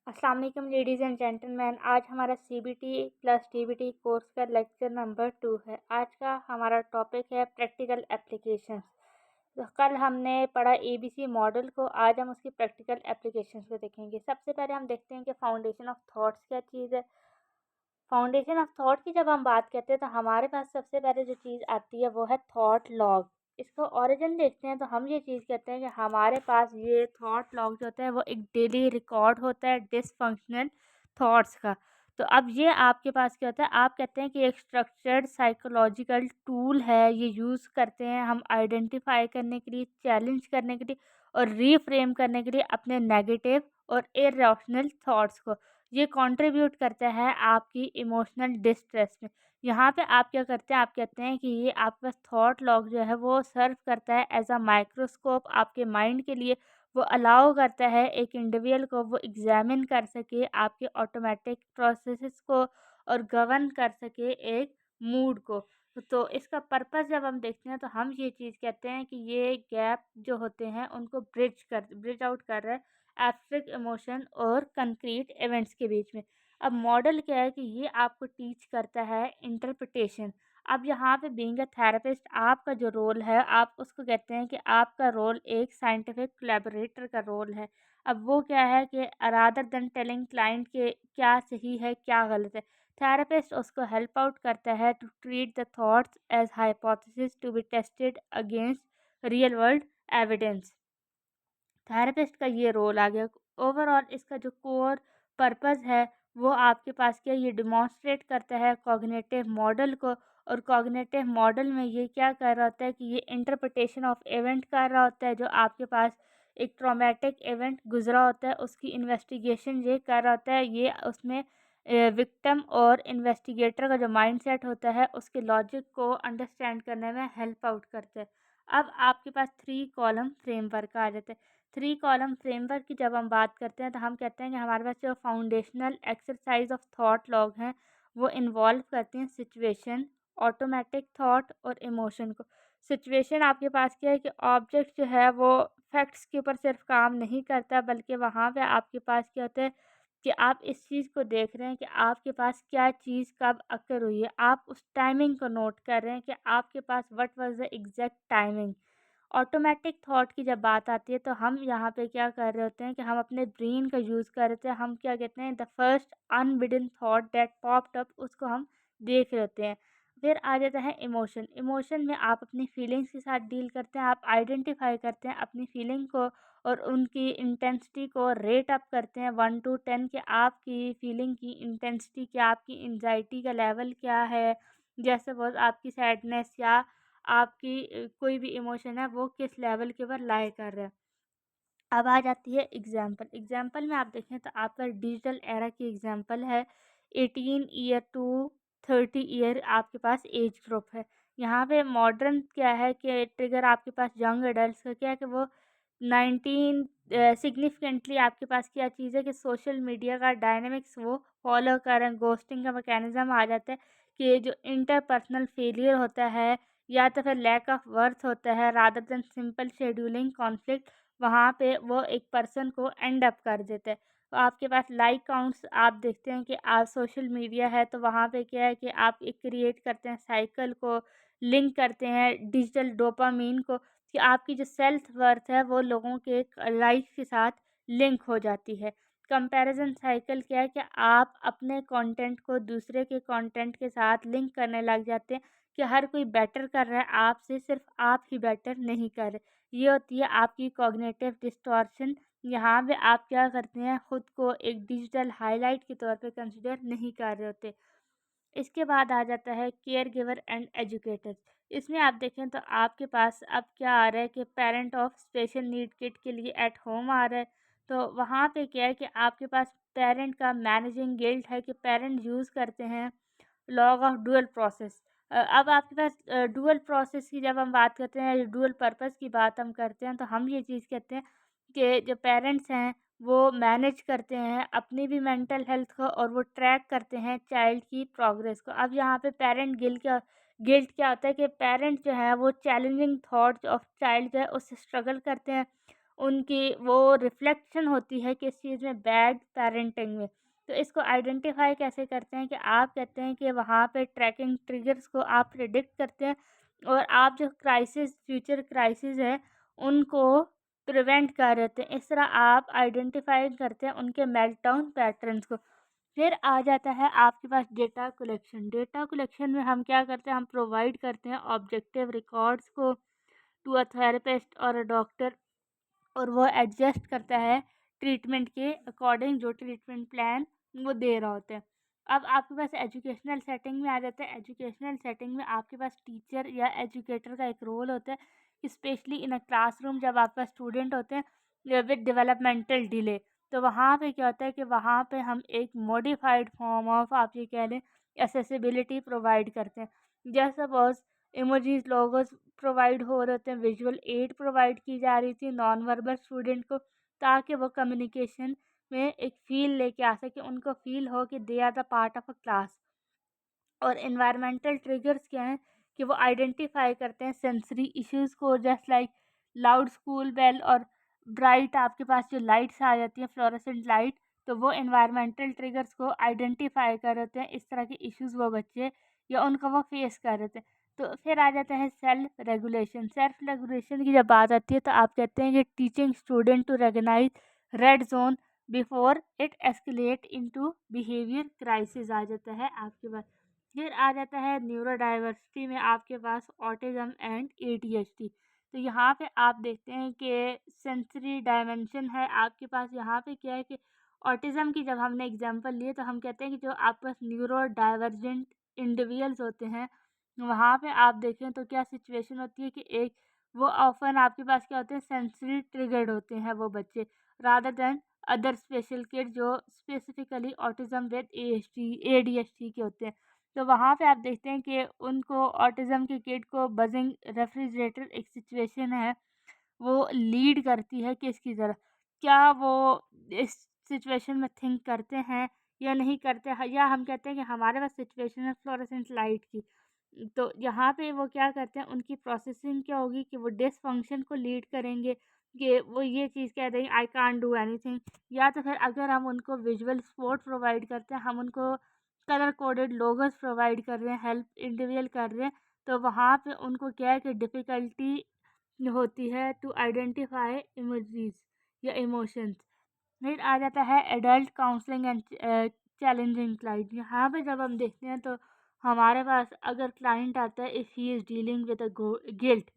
अस्सलाम वालेकुम ladies and gentleman. आज हमारा सीबीटी प्लस टीबीटी कोर्स का लेक्चर नंबर 2 है। आज का हमारा टॉपिक है प्रैक्टिकल एप्लीकेशंस। तो कल हमने पढ़ा एबीसी मॉडल को, आज हम उसकी प्रैक्टिकल एप्लीकेशंस को देखेंगे। सबसे पहले हम देखते हैं कि फाउंडेशन ऑफ थॉट्स क्या चीज़ है। फाउंडेशन ऑफ थॉट की जब हम बात करते हैं तो हमारे पास सबसे पहले जो चीज़ आती है वो है थॉट लॉग। इसका ओरिजिन देखते हैं तो हम ये चीज़ कहते हैं कि हमारे पास ये थॉट लॉग जो होता है वो एक डेली रिकॉर्ड होता है डिसफंक्शनल थॉट्स का। तो अब ये आपके पास क्या होता है, आप कहते हैं कि एक स्ट्रक्चर्ड साइकोलॉजिकल टूल है, ये यूज़ करते हैं हम आइडेंटिफाई करने के लिए, चैलेंज करने के लिए और रीफ्रेम करने के लिए अपने नेगेटिव और इरेशनल थॉट्स को। ये कंट्रीब्यूट करता है आपकी इमोशनल डिस्ट्रेस में। यहाँ पे आप क्या करते हैं, आप कहते हैं कि ये आपका थॉट लॉग जो है वो सर्व करता है एज अ माइक्रोस्कोप आपके माइंड के लिए। वो अलाउ करता है एक इंडिविजुअल को वो एग्जामिन कर सके आपके ऑटोमेटिक प्रोसेसेस को और गवर्न कर सके एक मूड को। तो इसका पर्पस जब हम देखते हैं तो हम ये चीज़ कहते हैं कि ये गैप जो होते हैं उनको ब्रिज आउट कर रहा है एब्स्ट्रैक्ट इमोशन और कंक्रीट इवेंट्स के बीच में। अब मॉडल क्या है कि ये आपको टीच करता है इंटरप्रिटेशन। अब यहाँ पे बीइंग अ थेरेपिस्ट आपका जो रोल है, आप उसको कहते हैं कि आपका रोल एक साइंटिफिक कोलैबोरेटर का रोल है। अब वो क्या है कि रादर देन टेलिंग क्लाइंट के क्या सही है क्या गलत है, थेरेपिस्ट उसको हेल्प आउट करता है to treat the thoughts as hypothesis to be tested against real world evidence. Therapist का ये रोल आ गया। ओवरऑल इसका जो कोर पर्पस है वो आपके पास क्या, ये डिमॉन्स्ट्रेट करता है कॉग्निटिव मॉडल को। और कॉग्निटिव मॉडल में ये क्या कर रहा होता है कि ये इंटरप्रिटेशन ऑफ इवेंट कर रहा होता है। जो आपके पास एक ट्रॉमेटिक इवेंट गुजरा होता है उसकी इन्वेस्टिगेशन ये कर रहा होता है। ये उसमें विक्टिम और इन्वेस्टिगेटर का जो माइंडसेट होता है उसके लॉजिक को अंडरस्टैंड करने में हेल्प आउट करता है। अब आपके पास 3 कॉलम फ्रेमवर्क आ जाता है। 3 कॉलम फ्रेमवर्क की जब हम बात करते हैं तो हम कहते हैं कि हमारे पास जो foundational exercise of thought log हैं वो इन्वॉल्व करती हैं सिचुएशन, ऑटोमेटिक थॉट और इमोशन को। सिचुएशन आपके पास क्या है कि ऑब्जेक्ट जो है वो फैक्ट्स के ऊपर सिर्फ काम नहीं करता, बल्कि वहाँ पे आपके पास क्या होता है कि आप इस चीज़ को देख रहे हैं कि आपके पास क्या चीज़ कब अकर हुई है। आप उस टाइमिंग को नोट कर रहे हैं कि आपके पास what was the exact timing. Automatic thought की जब बात आती है तो हम यहाँ पे क्या कर रहे होते हैं कि हम अपने ब्रेन का यूज़ कर रहे थे। हम क्या कहते हैं, the first unbidden thought that popped up, उसको हम देख रहे होते हैं। फिर आ जाता है इमोशन। इमोशन में आप अपनी फीलिंग्स के साथ डील करते हैं, आप आइडेंटिफाई करते हैं अपनी फीलिंग को और उनकी इंटेंसिटी को रेट अप करते हैं 1 to 10 कि आपकी फीलिंग की इंटेंसिटी क्या, आपकी एंजाइटी का लेवल क्या है। जैसे बहुत आपकी सैडनेस या आपकी कोई भी इमोशन है वो किस लेवल के ऊपर लाई कर रहा है। अब आ जाती है एग्जाम्पल। एग्जाम्पल में आप देखें तो आपका डिजिटल एरा की एग्जाम्पल है। 18 ईयर टू 30 ईयर आपके पास एज ग्रुप है। यहाँ पे मॉडर्न क्या है कि ट्रिगर आपके पास यंग एडल्ट का क्या है कि वो 19 सिग्निफिकेंटली आपके पास क्या चीज़ है कि सोशल मीडिया का डायनेमिक्स वो फॉलो कर रहे हैं। गोस्टिंग का मैकेनिज्म आ जाता है कि जो इंटरपर्सनल फेलियर होता है या तो फिर लैक ऑफ वर्थ होता है rather than simple scheduling conflict, वहाँ पे वो एक पर्सन को एंड अप कर देते हैं। तो आपके पास लाइक काउंट्स आप देखते हैं कि आप सोशल मीडिया है तो वहाँ पे क्या है कि आप एक क्रिएट करते हैं साइकिल को, लिंक करते हैं डिजिटल डोपामीन को कि आपकी जो सेल्फ वर्थ है वो लोगों के लाइक के साथ लिंक हो जाती है। कंपैरिजन साइकिल क्या है कि आप अपने कंटेंट को दूसरे के कंटेंट के साथ लिंक करने लग जाते हैं कि हर कोई बेटर कर रहा है आपसे, सिर्फ आप ही बेटर नहीं कर रहे। ये होती है आपकी कॉग्निटिव डिस्टॉर्शन। यहाँ पे आप क्या करते हैं, खुद को एक डिजिटल हाईलाइट के तौर पे कंसिडर नहीं कर रहे होते। इसके बाद आ जाता है केयर गिवर एंड एजुकेटर। इसमें आप देखें तो आपके पास अब क्या आ रहा है कि parent of special need kid के लिए एट होम आ रहा है। तो वहाँ पे क्या है कि आपके पास पेरेंट का मैनेजिंग गिल्ट है कि पेरेंट यूज़ करते हैं लॉग ऑफ डुअल प्रोसेस। अब आपके पास डुअल प्रोसेस की जब हम बात करते हैं, डुअल पर्पस की बात हम करते हैं तो हम ये चीज़ कहते हैं कि जो पेरेंट्स हैं वो मैनेज करते हैं अपनी भी मेंटल हेल्थ को और वो ट्रैक करते हैं चाइल्ड की प्रोग्रेस को। अब यहाँ पे गिल्ट क्या होता है कि पेरेंट्स जो है वो चैलेंजिंग थॉट्स ऑफ चाइल्ड जो है उससे स्ट्रगल करते हैं। उनकी वो रिफ्लेक्शन होती है किस चीज़ में, बैड पेरेंटिंग में। तो इसको आइडेंटिफ़ाई कैसे करते हैं कि आप कहते हैं कि वहाँ पे ट्रैकिंग ट्रिगर्स को आप प्रेडिक्ट करते हैं और आप जो फ्यूचर क्राइसिस है उनको प्रिवेंट कर देते हैं। इस तरह आप आइडेंटिफ़ाई करते हैं उनके मेल्टडाउन पैटर्न्स को। फिर आ जाता है आपके पास डेटा कलेक्शन। डेटा कलेक्शन में हम क्या करते हैं, हम प्रोवाइड करते हैं ऑब्जेक्टिव रिकॉर्ड्स को टू अ थेरेपिस्ट और अ डॉक्टर, और वो एडजस्ट करता है ट्रीटमेंट के अकॉर्डिंग जो ट्रीटमेंट प्लान वो दे रहा होता है। अब आपके पास एजुकेशनल सेटिंग में आ जाता है। एजुकेशनल सेटिंग में आपके पास टीचर या एजुकेटर का एक रोल होता है, स्पेशली इन अ क्लासरूम जब आपका स्टूडेंट होते हैं विद डेवलपमेंटल डिले। तो वहाँ पे क्या होता है कि वहाँ पे हम एक मॉडिफाइड फॉर्म ऑफ आप ये कह लें एसेसिबिलिटी प्रोवाइड करते हैं। जैसे सपोज इमोजीज लोगोस प्रोवाइड हो रहे थे, विजुअल एड प्रोवाइड की जा रही थी नॉन वर्बल स्टूडेंट को, ताकि वो कम्युनिकेशन में एक फ़ील लेके आ सके, उनको फ़ील हो कि they are the part of a class. और एनवायरमेंटल ट्रिगर्स क्या हैं कि वो आइडेंटिफाई करते हैं सेंसरी इश्यूज़ को, just like loud school bell और ब्राइट आपके पास जो लाइट्स आ जाती हैं फ्लोरेसेंट लाइट, तो वो एनवायरमेंटल ट्रिगर्स को आइडेंटिफाई कर रहे हैं। इस तरह के इश्यूज़ वो बच्चे या उनको वो फेस कर रहे थे। तो फिर आ जाता है सेल्फ रेगुलेशन। सेल्फ रेगुलेशन की जब बात आती है तो आप कहते हैं कि teaching student to recognise red zone before it escalate into behaviour crisis आ जाता है आपके पास। फिर आ जाता है न्यूरो डाइवर्सिटी में आपके पास ऑटिज़म एंड एडीएचडी। तो यहाँ पे आप देखते हैं कि सेंसरी डायमेंशन है आपके पास। यहाँ पे क्या है कि ऑटिज़म की जब हमने एग्जांपल लिए तो हम कहते हैं कि जो आपके पास न्यूरो डाइवर्जेंट इंडिविजुअल्स होते हैं, वहाँ पे आप देखें तो क्या सिचुएशन होती है कि एक वो ऑफन आपके पास क्या होते हैं, सेंसरी ट्रिगर्ड होते हैं वो बच्चे, rather than other special kid जो स्पेसिफिकली ऑटिज़म विद एडीएचडी के होते हैं। तो वहाँ पे आप देखते हैं कि उनको ऑटिज़म के किड को बजिंग रेफ्रिजरेटर एक सिचुएशन है, वो लीड करती है किसकी तरफ? क्या वो इस सिचुएशन में थिंक करते हैं या नहीं करते हैं? या हम कहते हैं कि हमारे पास सिचुएशन है फ्लोरेसेंट लाइट की। तो यहाँ पे वो क्या करते हैं, उनकी प्रोसेसिंग क्या होगी कि वो डिसफंक्शन को लीड करेंगे कि वो ये चीज़ कह देंगे आई कांट डू एनीथिंग। या तो फिर अगर हम उनको विजुअल सपोर्ट प्रोवाइड करते हैं, हम उनको कलर कोडेड लोगोस प्रोवाइड कर रहे हैं, हेल्प इंडिविजुअल कर रहे हैं, तो वहाँ पे उनको क्या है कि डिफ़िकल्टी होती है टू आइडेंटिफाई इमोजीज या इमोशंस। फिर आ जाता है adult counselling and challenging client. यहाँ पे जब हम देखते हैं तो हमारे पास अगर क्लाइंट आता है if he is dealing with a guilt,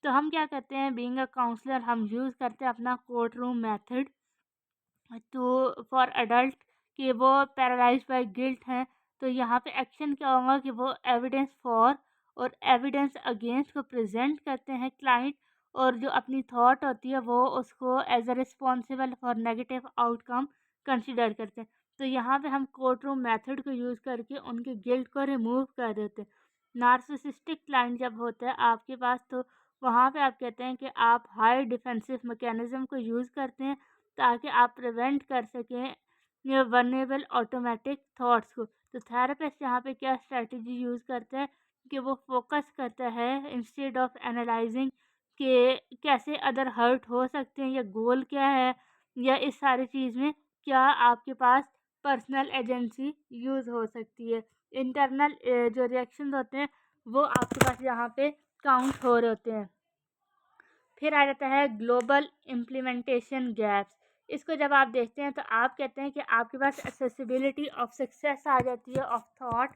तो हम क्या करते हैं, बीइंग अ काउंसलर हम यूज़ करते हैं अपना कोर्ट रूम मेथड तो फॉर अडल्ट कि वो पैरालाइज बाय गिल्ट हैं। तो यहाँ पे एक्शन क्या होगा कि वो एविडेंस फॉर और एविडेंस अगेंस्ट को प्रेजेंट करते हैं क्लाइंट, और जो अपनी थॉट होती है वो उसको as a responsible for negative outcome consider करते हैं। तो यहाँ पे हम कोर्ट रूम मैथड को यूज़ करके उनके गिल्ट को रिमूव कर देते हैं। नार्सिसिस्टिक क्लाइंट जब होता है आपके पास, तो वहाँ पे आप कहते हैं कि आप हाई डिफेंसिव मैकेनिज्म को यूज़ करते हैं ताकि आप प्रिवेंट कर सकें ये वनरेबल ऑटोमेटिक थॉट्स को। तो थेरेपिस्ट यहाँ पे क्या स्ट्रेटजी यूज़ करता है कि वो फोकस करता है इंस्टेड ऑफ एनालाइजिंग कि कैसे अदर हर्ट हो सकते हैं या गोल क्या है, या इस सारी चीज़ में क्या आपके पास पर्सनल एजेंसी यूज़ हो सकती है। इंटरनल जो रिएक्शन होते हैं वो आपके पास यहाँ पे काउंट हो रहे होते हैं। फिर आ जाता है ग्लोबल इम्प्लीमेंटेशन गैप्स। इसको जब आप देखते हैं तो आप कहते हैं कि आपके पास एक्सेसिबिलिटी ऑफ सक्सेस आ जाती है ऑफ थॉट,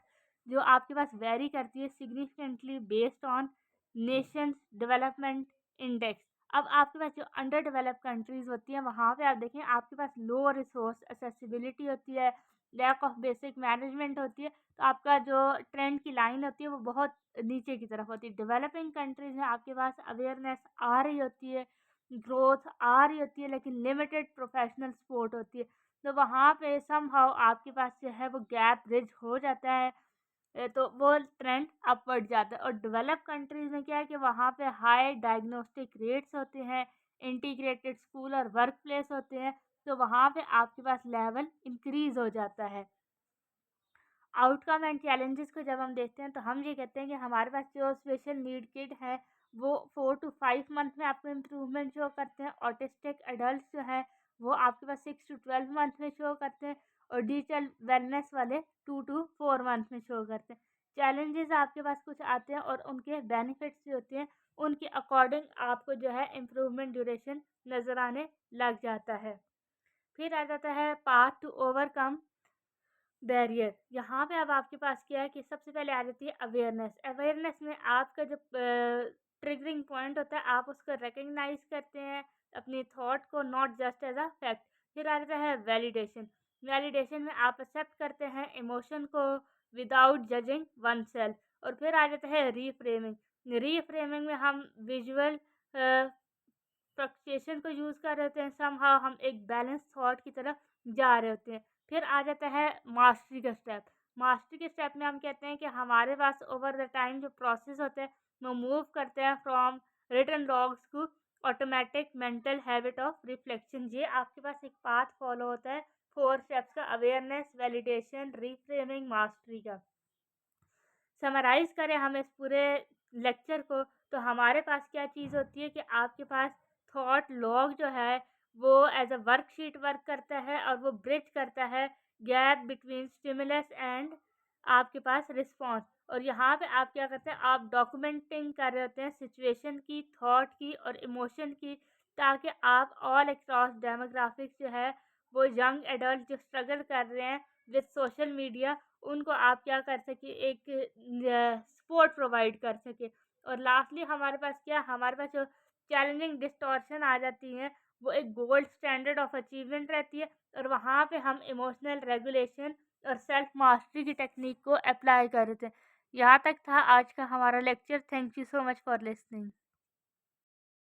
जो आपके पास वेरी करती है significantly based on Nations development index. अब आपके पास जो अंडर डेवलप कंट्रीज़ होती हैं वहाँ पे आप देखें आपके पास लो रिसोर्स एक्सेसिबिलिटी होती है, लैक ऑफ बेसिक मैनेजमेंट होती है, तो आपका जो ट्रेंड की लाइन होती है वो बहुत नीचे की तरफ होती है। डेवलपिंग कंट्रीज़ में आपके पास अवेयरनेस आ रही होती है, ग्रोथ आ रही होती है, लेकिन लिमिटेड प्रोफेशनल सपोर्ट होती है। तो वहाँ पे समहाउ आपके पास जो है वो गैप ब्रिज हो जाता है, तो वो ट्रेंड अपवर्ड जाता है। और डेवलप कंट्रीज़ में क्या है कि वहाँ पे हाई डायग्नोस्टिक रेट्स होते हैं, इंटीग्रेटेड स्कूल और वर्क प्लेस होते हैं, तो वहाँ पे आपके पास लेवल इंक्रीज़ हो जाता है। आउटकम एंड चैलेंजेस को जब हम देखते हैं तो हम ये कहते हैं कि हमारे पास जो स्पेशल नीड किड है वो 4 to 5 मंथ में आपको इम्प्रूवमेंट शो करते हैं। ऑटिस्टिक एडल्ट जो है वो आपके पास 6 to 12 मंथ में शो करते हैं और डिजिटल वेलनेस वाले 2 to 4 मंथ में शो करते हैं। चैलेंजेस आपके पास कुछ आते हैं और उनके बेनिफिट्स जो होते हैं उनके अकॉर्डिंग आपको जो है इम्प्रूवमेंट ड्यूरेशन नज़र आने लग जाता है। फिर आ जाता है पाथ टू ओवरकम बैरियर। यहाँ पे अब आपके पास क्या है कि सबसे पहले आ जाती है अवेयरनेस। अवेयरनेस में आपका जो ट्रिगरिंग पॉइंट होता है आप उसको रिकग्नाइज करते हैं अपनी थॉट को, not just as a fact. फिर आ जाता है वैलिडेशन। वैलिडेशन में आप एक्सेप्ट करते हैं इमोशन को विदाउट जजिंग वन सेल्फ। और फिर आ जाता है रीफ्रेमिंग। रीफ्रेमिंग में हम विजुअल फ्रस्ट्रेशन को यूज़ कर रहे होते हैं, समहाउ हम एक बैलेंस थॉट की तरफ जा रहे होते हैं। फिर आ जाता है मास्टरी का स्टेप। मास्टरी के स्टेप में हम कहते हैं कि हमारे पास ओवर द टाइम जो प्रोसेस होते हैं वो मूव करते हैं from written logs to automatic mental habit of reflection. ये आपके पास एक पाथ फॉलो होता है 4 स्टेप्स का, अवेयरनेस, वैलिडेशन, रीफ्रेमिंग, मास्टरी का। समराइज़ करें हम इस पूरे लेक्चर को तो हमारे पास क्या चीज़ होती है कि आपके पास थॉट लॉग जो है वो एज अ वर्कशीट वर्क करता है और वो ब्रिज करता है गैप बिटवीन स्टिमुलस एंड आपके पास रिस्पॉन्स। और यहाँ पे आप क्या करते हैं, आप डॉक्यूमेंटिंग कर रहे होते हैं सिचुएशन की, थॉट की और इमोशन की, ताकि आप ऑल अक्रॉस डेमोग्राफिक्स जो है वो यंग एडल्ट जो स्ट्रगल कर रहे हैं विद सोशल मीडिया उनको आप क्या कर सके, एक सपोर्ट प्रोवाइड कर सके। और लास्टली हमारे पास क्या, हमारे पास जो चैलेंजिंग डिस्टॉर्शन आ जाती है वो एक गोल्ड स्टैंडर्ड ऑफ अचीवमेंट रहती है और वहाँ पे हम इमोशनल रेगुलेशन और सेल्फ मास्टरी की टेक्निक को अप्लाई करते हैं। यहाँ तक था आज का हमारा lecture. Thank you so much for listening.